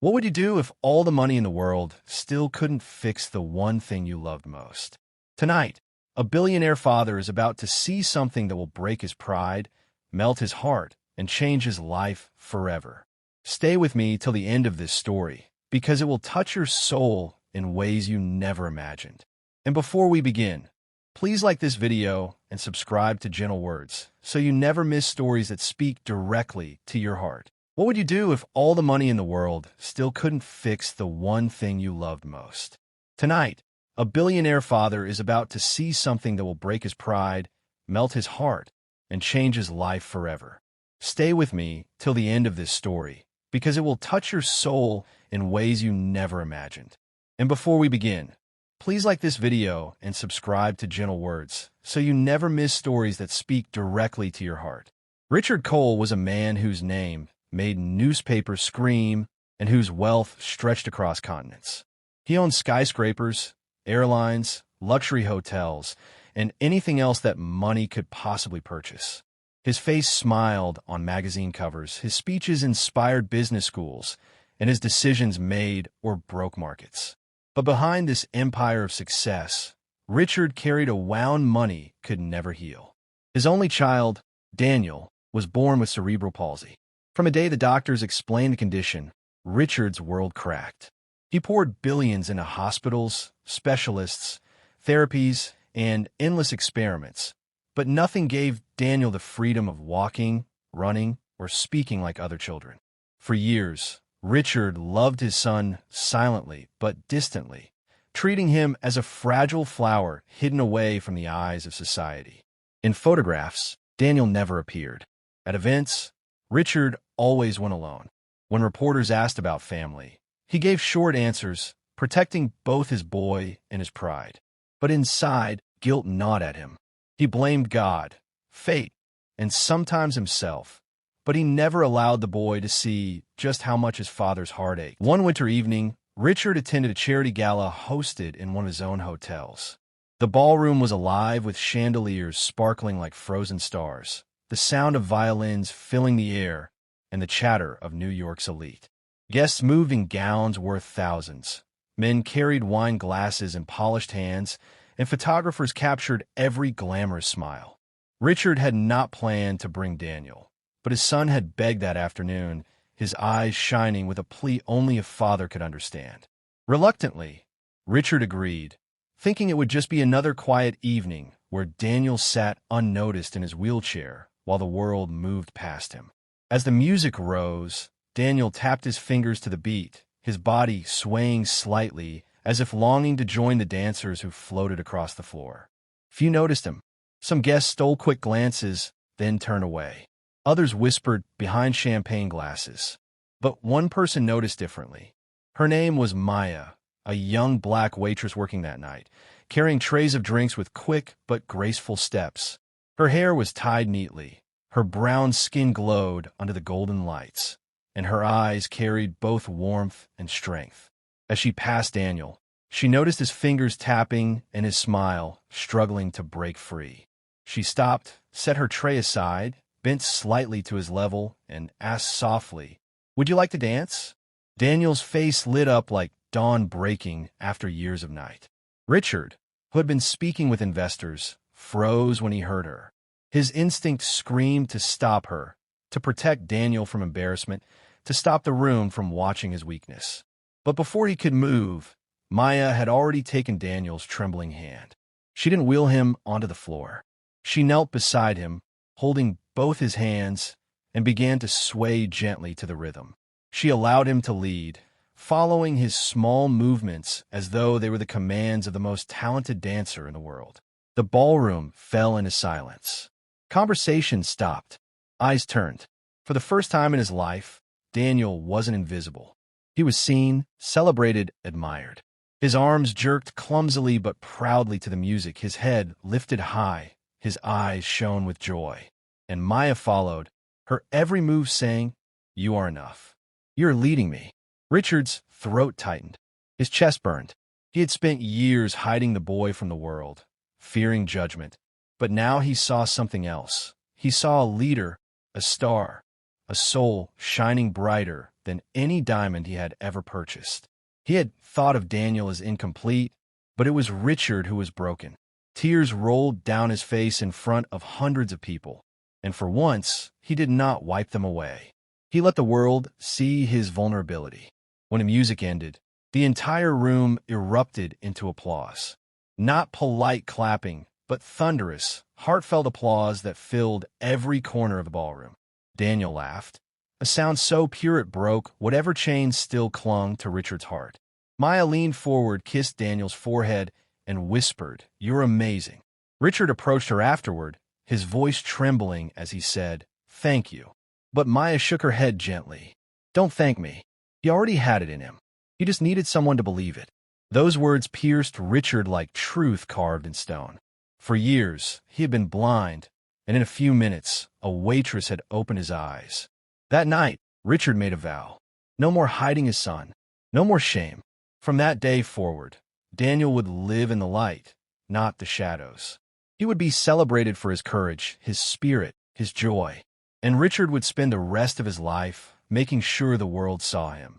What would you do if all the money in the world still couldn't fix the one thing you loved most? Tonight, a billionaire father is about to see something that will break his pride, melt his heart, and change his life forever. Stay with me till the end of this story, because it will touch your soul in ways you never imagined. And before we begin, please like this video and subscribe to Gentle Words so you never miss stories that speak directly to your heart. What would you do if all the money in the world still couldn't fix the one thing you loved most? Tonight, a billionaire father is about to see something that will break his pride, melt his heart, and change his life forever. Stay with me till the end of this story, because it will touch your soul in ways you never imagined. And before we begin, please like this video and subscribe to Gentle Words so you never miss stories that speak directly to your heart. Richard Cole was a man whose name made newspapers scream and whose wealth stretched across continents. He owned skyscrapers, airlines, luxury hotels, and anything else that money could possibly purchase. His face smiled on magazine covers, his speeches inspired business schools, and his decisions made or broke markets. But behind this empire of success, Richard carried a wound money could never heal. His only child, Daniel, was born with cerebral palsy. From the day the doctors explained the condition, Richard's world cracked. He poured billions into hospitals, specialists, therapies, and endless experiments, but nothing gave Daniel the freedom of walking, running, or speaking like other children. For years, Richard loved his son silently but distantly, treating him as a fragile flower hidden away from the eyes of society. In photographs, Daniel never appeared. At events, Richard always went alone. When reporters asked about family, he gave short answers, protecting both his boy and his pride. But inside, guilt gnawed at him. He blamed God, fate, and sometimes himself, but he never allowed the boy to see just how much his father's heart ached. One winter evening, Richard attended a charity gala hosted in one of his own hotels. The ballroom was alive with chandeliers sparkling like frozen stars, the sound of violins filling the air, and the chatter of New York's elite. Guests moved in gowns worth thousands. Men carried wine glasses in polished hands, and photographers captured every glamorous smile. Richard had not planned to bring Daniel, but his son had begged that afternoon, his eyes shining with a plea only a father could understand. Reluctantly, Richard agreed, thinking it would just be another quiet evening where Daniel sat unnoticed in his wheelchair while the world moved past him. As the music rose, Daniel tapped his fingers to the beat, his body swaying slightly as if longing to join the dancers who floated across the floor. Few noticed him. Some guests stole quick glances, then turned away. Others whispered behind champagne glasses. But one person noticed differently. Her name was Maya, a young black waitress working that night, carrying trays of drinks with quick but graceful steps. Her hair was tied neatly. Her brown skin glowed under the golden lights, and her eyes carried both warmth and strength. As she passed Daniel, she noticed his fingers tapping and his smile struggling to break free. She stopped, set her tray aside, bent slightly to his level, and asked softly, "Would you like to dance?" Daniel's face lit up like dawn breaking after years of night. Richard, who had been speaking with investors, froze when he heard her. His instinct screamed to stop her, to protect Daniel from embarrassment, to stop the room from watching his weakness. But before he could move, Maya had already taken Daniel's trembling hand. She didn't wheel him onto the floor. She knelt beside him, holding both his hands, and began to sway gently to the rhythm. She allowed him to lead, following his small movements as though they were the commands of the most talented dancer in the world. The ballroom fell into silence. Conversation stopped. Eyes turned. For the first time in his life, Daniel wasn't invisible. He was seen, celebrated, admired. His arms jerked clumsily but proudly to the music, his head lifted high, his eyes shone with joy. And Maya followed, her every move saying, "You are enough. You're leading me." Richard's throat tightened. His chest burned. He had spent years hiding the boy from the world, fearing judgment. But now he saw something else. He saw a leader, a star, a soul shining brighter than any diamond he had ever purchased. He had thought of Daniel as incomplete, but it was Richard who was broken. Tears rolled down his face in front of hundreds of people, and for once, he did not wipe them away. He let the world see his vulnerability. When the music ended, the entire room erupted into applause. Not polite clapping, but thunderous, heartfelt applause that filled every corner of the ballroom. Daniel laughed, a sound so pure it broke whatever chains still clung to Richard's heart. Maya leaned forward, kissed Daniel's forehead, and whispered, "You're amazing." Richard approached her afterward, his voice trembling as he said, "Thank you." But Maya shook her head gently. "Don't thank me. He already had it in him. He just needed someone to believe it." Those words pierced Richard like truth carved in stone. For years, he had been blind, and in a few minutes, a waitress had opened his eyes. That night, Richard made a vow. No more hiding his son. No more shame. From that day forward, Daniel would live in the light, not the shadows. He would be celebrated for his courage, his spirit, his joy. And Richard would spend the rest of his life making sure the world saw him,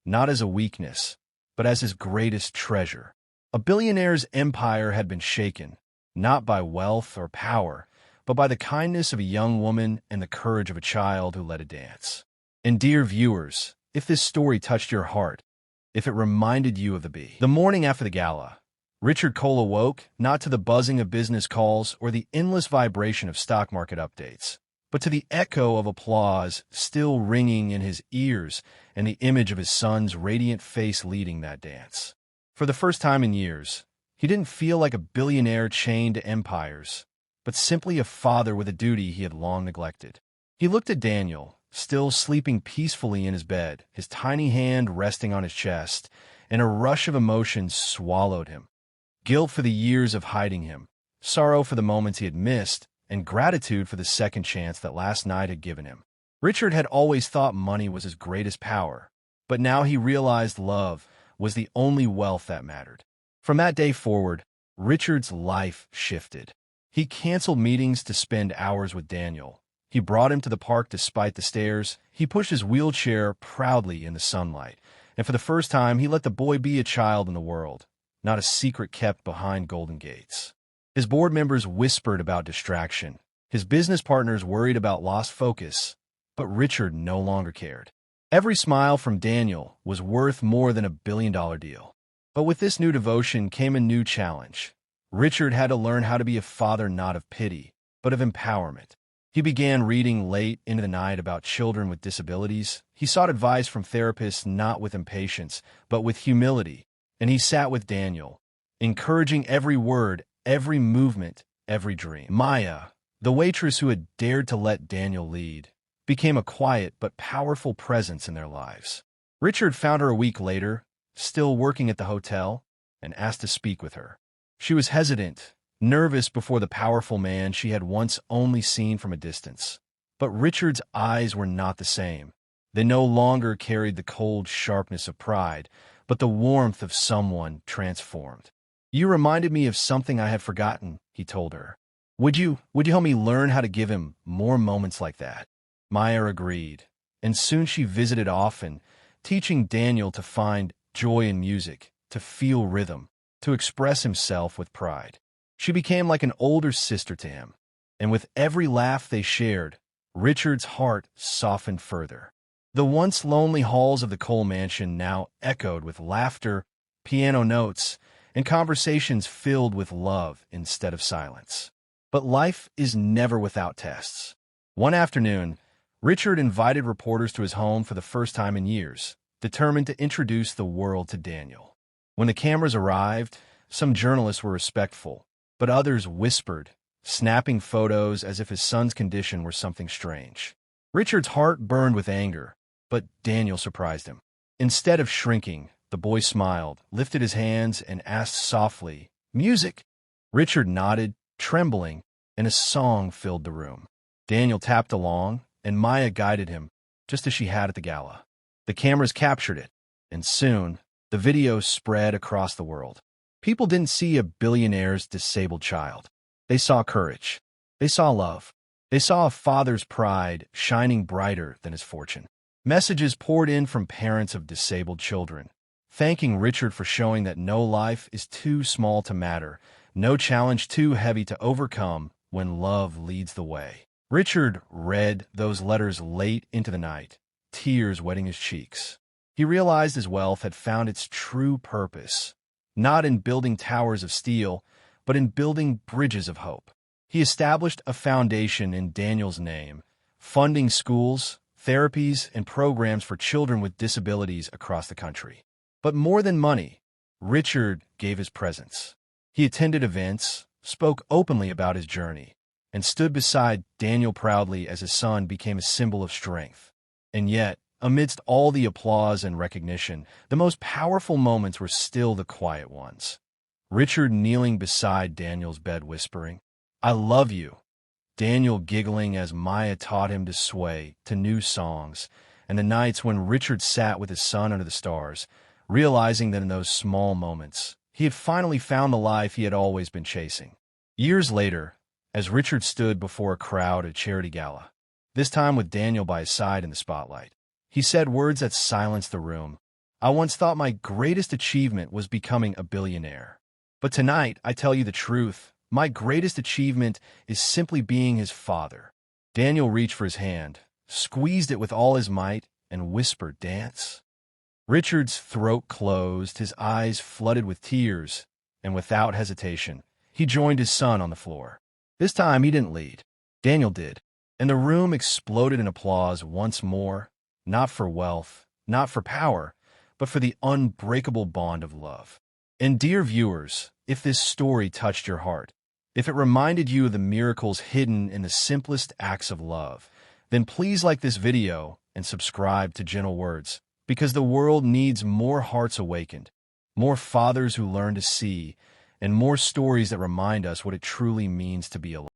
not as a weakness, but as his greatest treasure. A billionaire's empire had been shaken, not by wealth or power, but by the kindness of a young woman and the courage of a child who led a dance. And dear viewers, if this story touched your heart, if it reminded you of the morning after the gala, Richard Cole awoke not to the buzzing of business calls or the endless vibration of stock market updates, but to the echo of applause still ringing in his ears and the image of his son's radiant face leading that dance. For the first time in years, he didn't feel like a billionaire chained to empires, but simply a father with a duty he had long neglected. He looked at Daniel, still sleeping peacefully in his bed, his tiny hand resting on his chest, and a rush of emotions swallowed him. Guilt for the years of hiding him, sorrow for the moments he had missed, and gratitude for the second chance that last night had given him. Richard had always thought money was his greatest power, but now he realized love was the only wealth that mattered. From that day forward, Richard's life shifted. He canceled meetings to spend hours with Daniel. He brought him to the park despite the stares. He pushed his wheelchair proudly in the sunlight. And for the first time, he let the boy be a child in the world, not a secret kept behind golden gates. His board members whispered about distraction. His business partners worried about lost focus. But Richard no longer cared. Every smile from Daniel was worth more than $1 billion deal. But with this new devotion came a new challenge. Richard had to learn how to be a father not of pity, but of empowerment. He began reading late into the night about children with disabilities. He sought advice from therapists not with impatience, but with humility. And he sat with Daniel, encouraging every word, every movement, every dream. Maya, the waitress who had dared to let Daniel lead, became a quiet but powerful presence in their lives. Richard found her a week later, still working at the hotel, and asked to speak with her. She was hesitant, nervous before the powerful man she had once only seen from a distance. But Richard's eyes were not the same. They no longer carried the cold sharpness of pride, but the warmth of someone transformed. "You reminded me of something I had forgotten," he told her. Would you help me learn how to give him more moments like that?" Maya agreed, and soon she visited often, teaching Daniel to find joy in music, to feel rhythm, to express himself with pride. She became like an older sister to him, and with every laugh they shared, Richard's heart softened further. The once lonely halls of the Cole mansion now echoed with laughter, piano notes, and conversations filled with love instead of silence. But life is never without tests. One afternoon, Richard invited reporters to his home for the first time in years, determined to introduce the world to Daniel. When the cameras arrived, some journalists were respectful, but others whispered, snapping photos as if his son's condition were something strange. Richard's heart burned with anger, but Daniel surprised him. Instead of shrinking, the boy smiled, lifted his hands, and asked softly, "Music?" Richard nodded, trembling, and a song filled the room. Daniel tapped along, and Maya guided him, just as she had at the gala. The cameras captured it, and soon, the video spread across the world. People didn't see a billionaire's disabled child. They saw courage. They saw love. They saw a father's pride shining brighter than his fortune. Messages poured in from parents of disabled children, thanking Richard for showing that no life is too small to matter, no challenge too heavy to overcome when love leads the way. Richard read those letters late into the night, tears wetting his cheeks. He realized his wealth had found its true purpose, not in building towers of steel, but in building bridges of hope. He established a foundation in Daniel's name, funding schools, therapies, and programs for children with disabilities across the country. But more than money, Richard gave his presence. He attended events, spoke openly about his journey, and stood beside Daniel proudly as his son became a symbol of strength. And yet, amidst all the applause and recognition, the most powerful moments were still the quiet ones. Richard kneeling beside Daniel's bed whispering, "I love you." Daniel giggling as Maya taught him to sway to new songs, and the nights when Richard sat with his son under the stars, realizing that in those small moments, he had finally found the life he had always been chasing. Years later, as Richard stood before a crowd at a charity gala, this time with Daniel by his side in the spotlight, he said words that silenced the room. "I once thought my greatest achievement was becoming a billionaire. But tonight, I tell you the truth, my greatest achievement is simply being his father." Daniel reached for his hand, squeezed it with all his might, and whispered, "Dance." Richard's throat closed, his eyes flooded with tears, and without hesitation, he joined his son on the floor. This time he didn't lead. Daniel did, and the room exploded in applause once more, not for wealth, not for power, but for the unbreakable bond of love. And dear viewers, if this story touched your heart, if it reminded you of the miracles hidden in the simplest acts of love, then please like this video and subscribe to Gentle Words, because the world needs more hearts awakened, more fathers who learn to see, and more stories that remind us what it truly means to be alive.